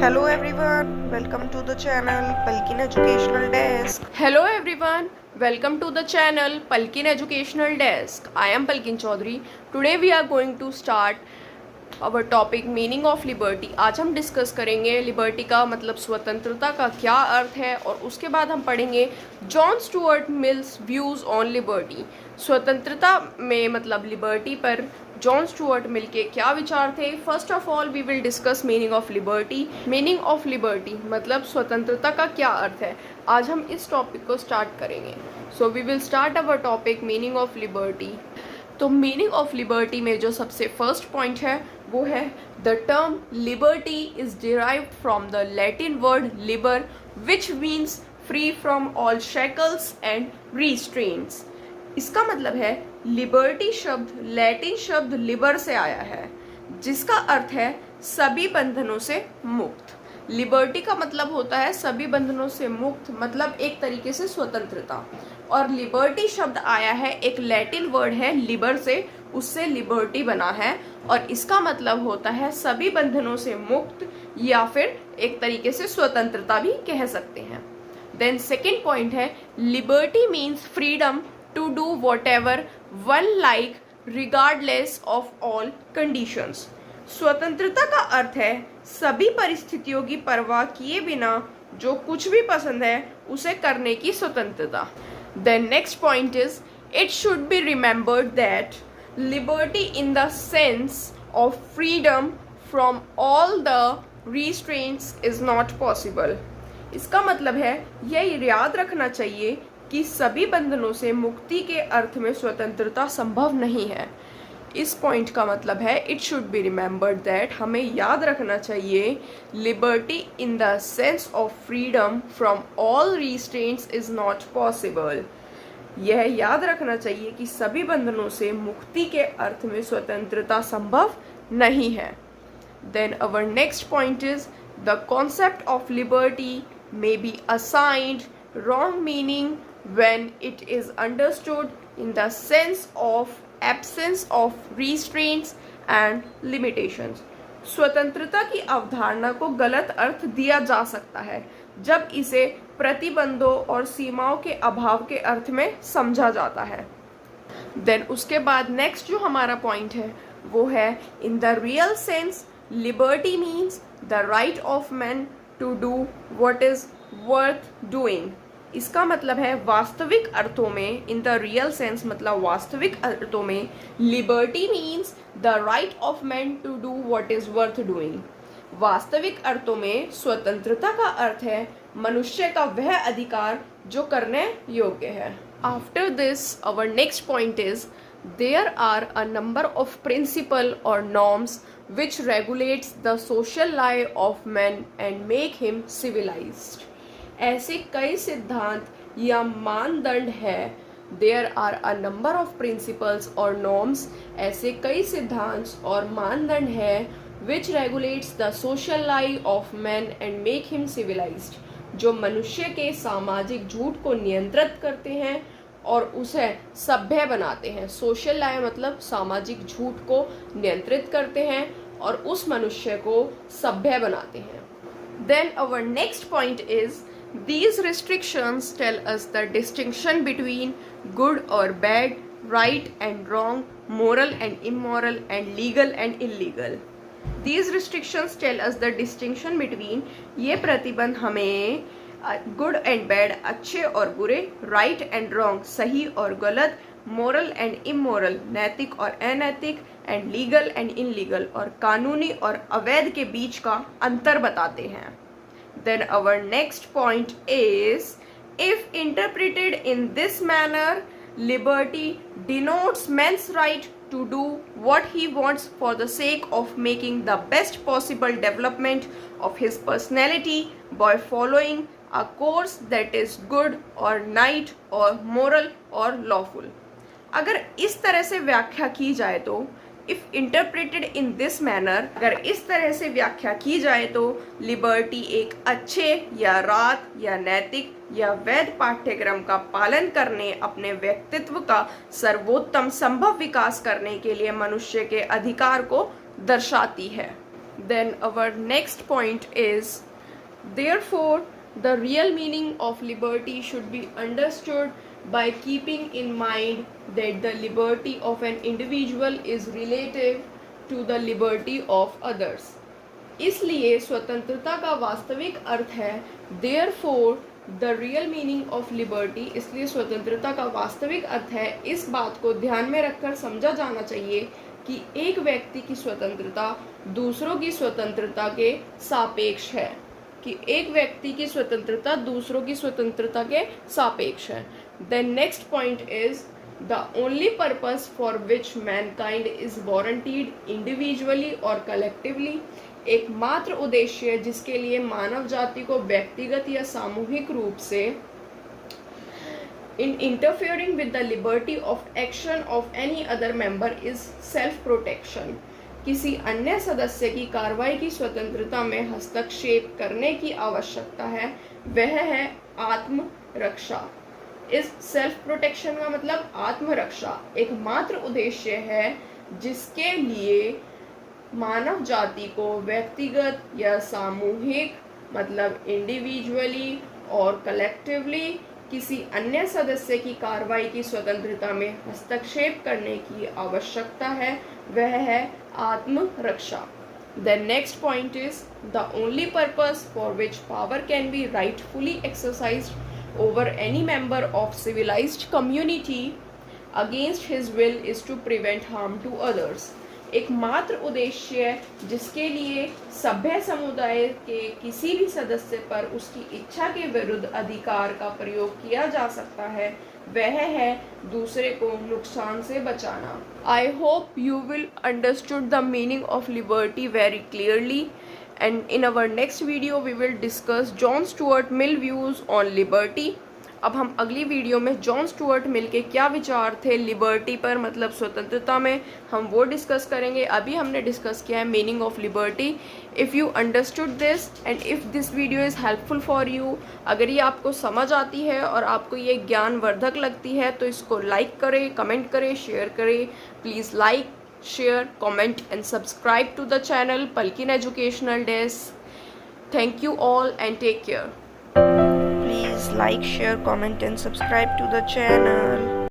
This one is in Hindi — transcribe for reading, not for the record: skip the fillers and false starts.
Hello everyone, welcome to the channel Palkin Educational Desk. Hello everyone, welcome to the channel Palkin Educational Desk. I am Palkin Chaudhary. Today we are going to start our topic meaning of liberty. आज हम डिस्कस करेंगे लिबर्टी का मतलब स्वतंत्रता का क्या अर्थ है और उसके बाद हम पढ़ेंगे John Stuart mills views on liberty. स्वतंत्रता में मतलब लिबर्टी पर जॉन स्टुअर्ट मिल के क्या विचार थे. First of all we will discuss meaning of liberty. Meaning of liberty मतलब स्वतंत्रता का क्या अर्थ है. आज हम इस टॉपिक को स्टार्ट करेंगे. So we will start our topic meaning of liberty. तो मीनिंग ऑफ लिबर्टी में जो सबसे फर्स्ट पॉइंट है वो है the term liberty is derived from the Latin word liber which means free from all shackles and restraints. इसका मतलब है लिबर्टी शब्द लैटिन शब्द लिबर से आया है जिसका अर्थ है सभी बंधनों से मुक्त. लिबर्टी का मतलब होता है सभी बंधनों से मुक्त मतलब एक तरीके से स्वतंत्रता. और लिबर्टी शब्द आया है एक लैटिन वर्ड है लिबर से, उससे लिबर्टी बना है और इसका मतलब होता है सभी बंधनों से मुक्त या फिर एक तरीके से स्वतंत्रता भी कह सकते हैं. देन सेकेंड पॉइंट है liberty means freedom to do whatever one like regardless of all conditions. स्वतंत्रता का अर्थ है सभी परिस्थितियों की परवाह किए बिना जो कुछ भी पसंद है उसे करने की स्वतंत्रता. Then next point is it should be remembered that liberty in the sense of freedom from all the restraints is not possible. इसका मतलब है यह याद रखना चाहिए कि सभी बंधनों से मुक्ति के अर्थ में स्वतंत्रता संभव नहीं है. इस पॉइंट का मतलब है it should be remembered that हमें याद रखना चाहिए liberty in the sense of freedom from all restraints is not possible. यह याद रखना चाहिए कि सभी बंधनों से मुक्ति के अर्थ में स्वतंत्रता संभव नहीं है. Then our next point is the concept of liberty may be assigned wrong meaning when it is understood in the sense of absence of restraints and limitations. स्वतंत्रता की अवधारणा को गलत अर्थ दिया जा सकता है जब इसे प्रतिबंधों और सीमाओं के अभाव के अर्थ में समझा जाता है. देन उसके बाद नेक्स्ट जो हमारा पॉइंट है वो है in the real sense liberty means the right of man to do what is worth doing. इसका मतलब है वास्तविक अर्थों में इन द रियल सेंस मतलब वास्तविक अर्थों में liberty means the right of man to do what is worth doing. वास्तविक अर्थों में स्वतंत्रता का अर्थ है मनुष्य का वह अधिकार जो करने योग्य है. After this our next point is there are a number of principle और norms which regulates the social life of man and make him civilised. ऐसे कई सिद्धांत या मानदंड है. There are a number of principles और नॉर्म्स ऐसे कई सिद्धांत और मानदंड है which regulates the social life of man and make him civilised जो मनुष्य के सामाजिक झूठ को नियंत्रित करते हैं और उसे सभ्य बनाते हैं. सोशल लाइफ मतलब सामाजिक झूठ को नियंत्रित करते हैं और उस मनुष्य को सभ्य बनाते हैं. Then our next point is these restrictions tell us the distinction between good or bad, right and wrong, moral and immoral, and legal and illegal. These restrictions tell us the distinction between ये प्रतिबंध हमें good and bad अच्छे और बुरे, right and wrong सही और गलत, moral and immoral नैतिक और अनैतिक, and legal and illegal और कानूनी और अवैध के बीच का अंतर बताते हैं. Then our next point is if interpreted in this manner liberty denotes man's right to do what he wants for the sake of making the best possible development of his personality by following a course that is good or right or moral or lawful. अगर इस तरह से व्याख्या की जाए तो if interpreted in this manner अगर इस तरह से व्याख्या की जाए तो लिबर्टी एक अच्छे या रात या नैतिक या वैध पाठ्यक्रम का पालन करने अपने व्यक्तित्व का सर्वोत्तम संभव विकास करने के लिए मनुष्य के अधिकार को दर्शाती है. Then our next point is, therefore, the real meaning of liberty should be understood by keeping in mind that the liberty of an individual is relative to the liberty of others. इसलिए स्वतंत्रता का वास्तविक अर्थ है therefore the real meaning of liberty, इसलिए स्वतंत्रता का वास्तविक अर्थ है, इस बात को ध्यान में रखकर समझा जाना चाहिए कि एक व्यक्ति की स्वतंत्रता दूसरों की स्वतंत्रता के सापेक्ष है, कि एक व्यक्ति की स्वतंत्रता दूसरों की स्वतंत्रता के सापेक्ष है. Then next point is, the only purpose for which mankind is warranted individually or collectively, एकमात्र उद्देश्य जिसके लिए मानव जाति को व्यक्तिगत या सामूहिक रूप से in interfering with the liberty of action of any other member is self protection, किसी अन्य सदस्य की कार्रवाई की स्वतंत्रता में हस्तक्षेप करने की आवश्यकता है, वह है आत्मरक्षा. इस सेल्फ प्रोटेक्शन का मतलब आत्मरक्षा एकमात्र उद्देश्य है जिसके लिए मानव जाति को व्यक्तिगत या सामूहिक मतलब इंडिविजुअली और कलेक्टिवली किसी अन्य सदस्य की कार्रवाई की स्वतंत्रता में हस्तक्षेप करने की आवश्यकता है, वह है आत्मरक्षा. The next point is, the only purpose for which power can be rightfully exercised over any member of civilized community against his will is to prevent harm to others. एकमात्र उद्देश्य जिसके लिए सभ्य समुदाय के किसी भी सदस्य पर उसकी इच्छा के विरुद्ध अधिकार का प्रयोग किया जा सकता है, वह है दूसरे को नुकसान से बचाना. I hope you will understood the meaning of liberty very clearly, and in our next video we will discuss John Stuart Mill views on liberty. अब हम अगली वीडियो में जॉन स्टुअर्ट मिल के क्या विचार थे लिबर्टी पर, मतलब स्वतंत्रता में, हम वो डिस्कस करेंगे. अभी हमने डिस्कस किया है meaning of liberty. If you understood this and if this video is helpful for you, अगर ये आपको समझ आती है और आपको ये ज्ञानवर्धक लगती है तो इसको लाइक करें, कमेंट करें, शेयर करें. Please like, share, comment and subscribe to the channel Palkin educational desk. Thank you all and take care. Please like, share, comment and subscribe to the channel.